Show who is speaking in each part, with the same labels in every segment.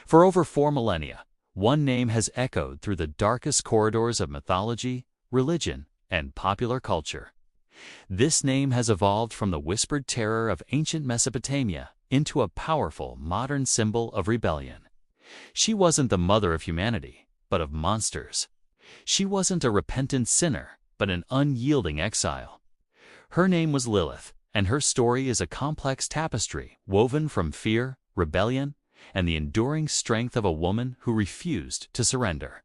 Speaker 1: For over 4 millennia, one name has echoed through the darkest corridors of mythology, religion, and popular culture. This name has evolved from the whispered terror of ancient Mesopotamia into a powerful modern symbol of rebellion. She wasn't the mother of humanity, but of monsters. She wasn't a repentant sinner, but an unyielding exile. Her name was Lilith, and her story is a complex tapestry woven from fear, rebellion, and the enduring strength of a woman who refused to surrender.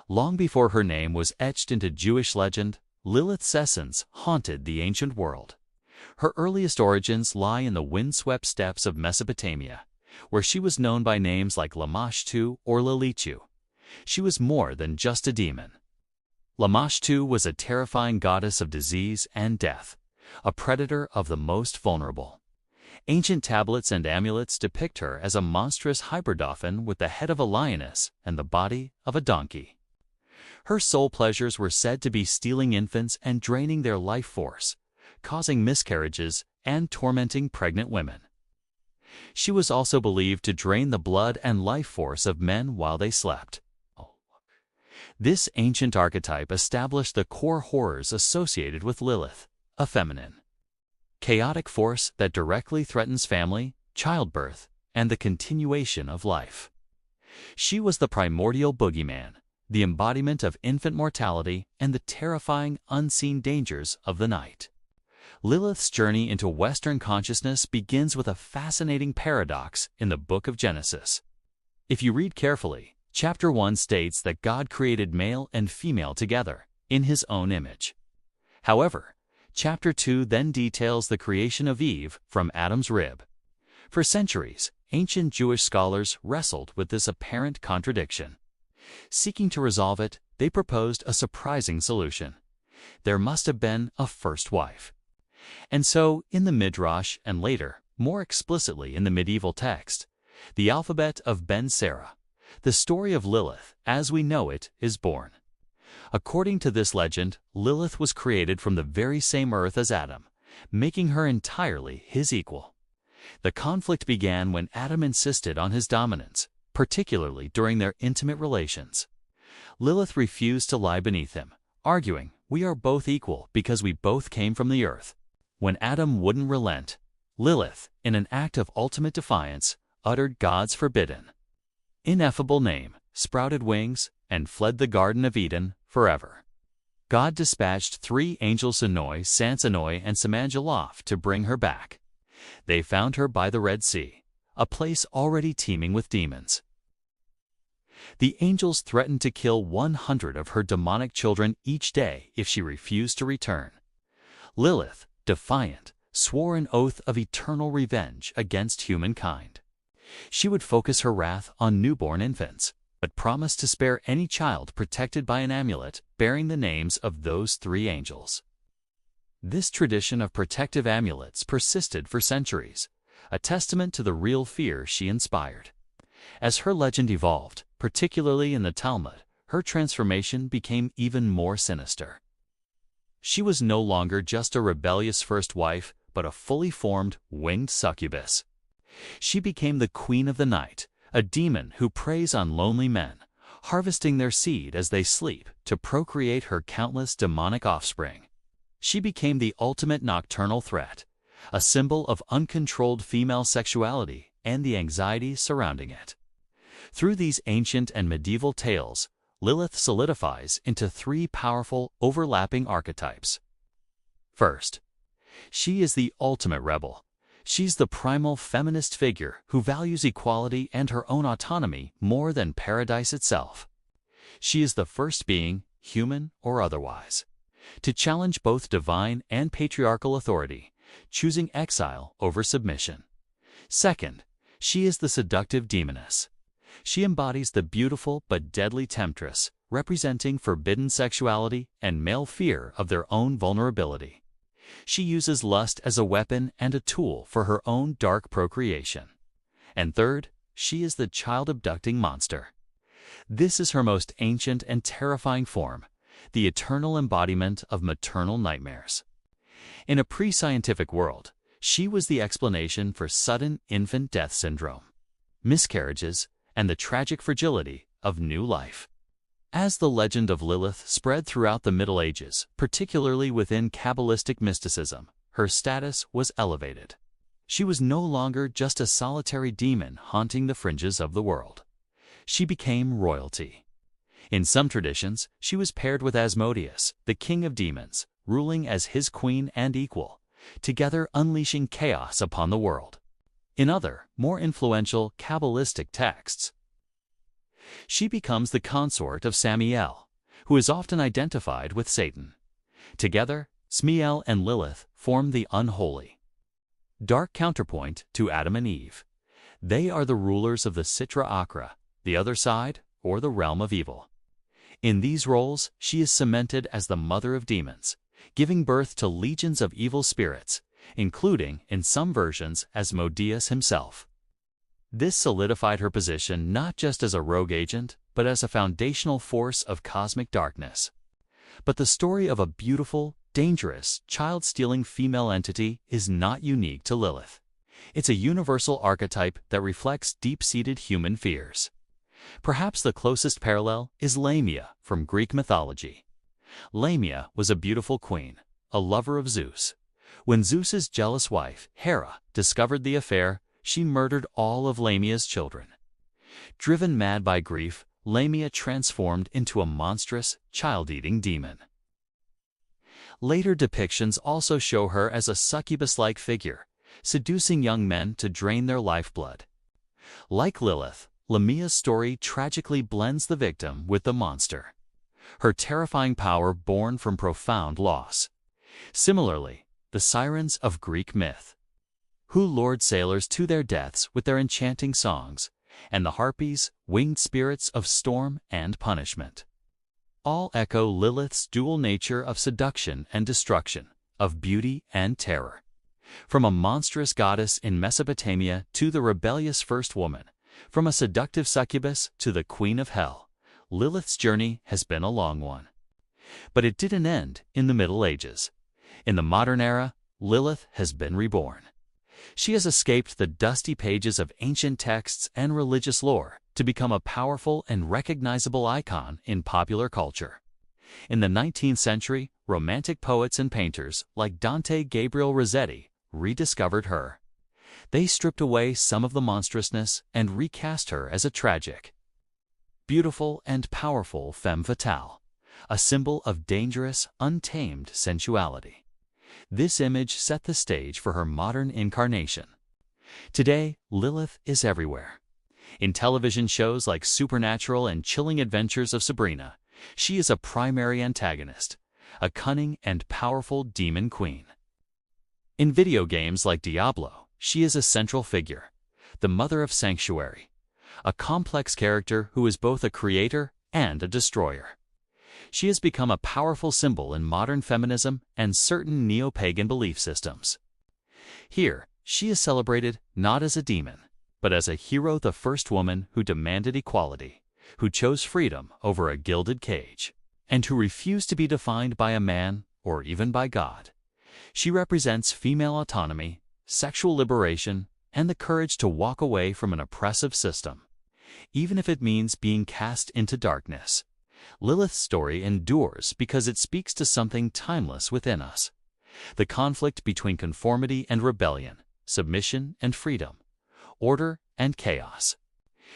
Speaker 1: Long before her name was etched into Jewish legend, Lilith's essence haunted the ancient world. Her earliest origins lie in the windswept steppes of Mesopotamia, where she was known by names like Lamashtu or Lilichu. She was more than just a demon. Lamashtu was a terrifying goddess of disease and death, a predator of the most vulnerable. Ancient tablets and amulets depict her as a monstrous hyperdauphin with the head of a lioness and the body of a donkey. Her sole pleasures were said to be stealing infants and draining their life force, causing miscarriages and tormenting pregnant women. She was also believed to drain the blood and life force of men while they slept. This ancient archetype established the core horrors associated with Lilith, a feminine, chaotic force that directly threatens family, childbirth, and the continuation of life. She was the primordial boogeyman, the embodiment of infant mortality and the terrifying unseen dangers of the night. Lilith's journey into Western consciousness begins with a fascinating paradox in the book of Genesis. If you read carefully, chapter 1 states that God created male and female together, in His own image. However, chapter 2 then details the creation of Eve from Adam's rib. For centuries, ancient Jewish scholars wrestled with this apparent contradiction. Seeking to resolve it, they proposed a surprising solution. There must have been a first wife. And so, in the Midrash and later, more explicitly in the medieval text, the alphabet of Ben Sira, the story of Lilith, as we know it, is born. According to this legend, Lilith was created from the very same earth as Adam, making her entirely his equal. The conflict began when Adam insisted on his dominance, particularly during their intimate relations. Lilith refused to lie beneath him, arguing, "We are both equal because we both came from the earth." When Adam wouldn't relent, Lilith, in an act of ultimate defiance, uttered God's forbidden, ineffable name, sprouted wings, and fled the Garden of Eden forever. God dispatched 3 angels Enoi, Sansanoi, and Samanjaloth to bring her back. They found her by the Red Sea, a place already teeming with demons. The angels threatened to kill 100 of her demonic children each day if she refused to return. Lilith, defiant, swore an oath of eternal revenge against humankind. She would focus her wrath on newborn infants, but promised to spare any child protected by an amulet bearing the names of those 3 angels. This tradition of protective amulets persisted for centuries, a testament to the real fear she inspired. As her legend evolved, particularly in the Talmud, her transformation became even more sinister. She was no longer just a rebellious first wife, but a fully formed, winged succubus. She became the queen of the night, a demon who preys on lonely men, harvesting their seed as they sleep to procreate her countless demonic offspring. She became the ultimate nocturnal threat, a symbol of uncontrolled female sexuality and the anxiety surrounding it. Through these ancient and medieval tales, Lilith solidifies into 3 powerful, overlapping archetypes. First, she is the ultimate rebel. She's the primal feminist figure who values equality and her own autonomy more than paradise itself. She is the first being, human or otherwise, to challenge both divine and patriarchal authority, choosing exile over submission. Second, she is the seductive demoness. She embodies the beautiful but deadly temptress, representing forbidden sexuality and male fear of their own vulnerability. She uses lust as a weapon and a tool for her own dark procreation. And third, she is the child-abducting monster. This is her most ancient and terrifying form, the eternal embodiment of maternal nightmares. In a pre-scientific world, she was the explanation for sudden infant death syndrome, miscarriages, and the tragic fragility of new life. As the legend of Lilith spread throughout the Middle Ages, particularly within Kabbalistic mysticism, her status was elevated. She was no longer just a solitary demon haunting the fringes of the world. She became royalty. In some traditions, she was paired with Asmodeus, the king of demons, ruling as his queen and equal, together unleashing chaos upon the world. In other, more influential Kabbalistic texts, she becomes the consort of Samiel, who is often identified with Satan. Together, Samiel and Lilith form the unholy, dark counterpoint to Adam and Eve. They are the rulers of the Sitra Achra, the other side, or the realm of evil. In these roles, she is cemented as the mother of demons, giving birth to legions of evil spirits, including, in some versions, Asmodeus himself. This solidified her position not just as a rogue agent, but as a foundational force of cosmic darkness. But the story of a beautiful, dangerous, child-stealing female entity is not unique to Lilith. It's a universal archetype that reflects deep-seated human fears. Perhaps the closest parallel is Lamia from Greek mythology. Lamia was a beautiful queen, a lover of Zeus. When Zeus's jealous wife, Hera, discovered the affair, she murdered all of Lamia's children. Driven mad by grief, Lamia transformed into a monstrous, child-eating demon. Later depictions also show her as a succubus-like figure, seducing young men to drain their lifeblood. Like Lilith, Lamia's story tragically blends the victim with the monster, her terrifying power born from profound loss. Similarly, the sirens of Greek myth, who lured sailors to their deaths with their enchanting songs, and the harpies, winged spirits of storm and punishment, all echo Lilith's dual nature of seduction and destruction, of beauty and terror. From a monstrous goddess in Mesopotamia to the rebellious first woman, from a seductive succubus to the queen of hell, Lilith's journey has been a long one. But it didn't end in the Middle Ages. In the modern era, Lilith has been reborn. She has escaped the dusty pages of ancient texts and religious lore to become a powerful and recognizable icon in popular culture. In the 19th century, Romantic poets and painters like Dante Gabriel Rossetti rediscovered her. They stripped away some of the monstrousness and recast her as a tragic, beautiful and powerful femme fatale, a symbol of dangerous, untamed sensuality. This image set the stage for her modern incarnation. Today, Lilith is everywhere. In television shows like Supernatural and Chilling Adventures of Sabrina, she is a primary antagonist, a cunning and powerful demon queen. In video games like Diablo, she is a central figure, the mother of Sanctuary, a complex character who is both a creator and a destroyer. She has become a powerful symbol in modern feminism and certain neo-pagan belief systems. Here, she is celebrated not as a demon, but as a hero, the first woman who demanded equality, who chose freedom over a gilded cage, and who refused to be defined by a man or even by God. She represents female autonomy, sexual liberation, and the courage to walk away from an oppressive system, even if it means being cast into darkness. Lilith's story endures because it speaks to something timeless within us: the conflict between conformity and rebellion, submission and freedom, order and chaos.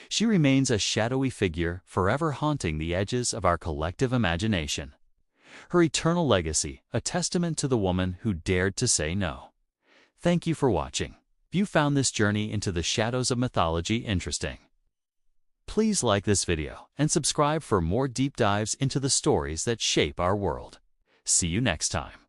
Speaker 1: She remains a shadowy figure forever haunting the edges of our collective imagination. Her eternal legacy, a testament to the woman who dared to say no. Thank you for watching. If you found this journey into the shadows of mythology interesting, please like this video and subscribe for more deep dives into the stories that shape our world. See you next time.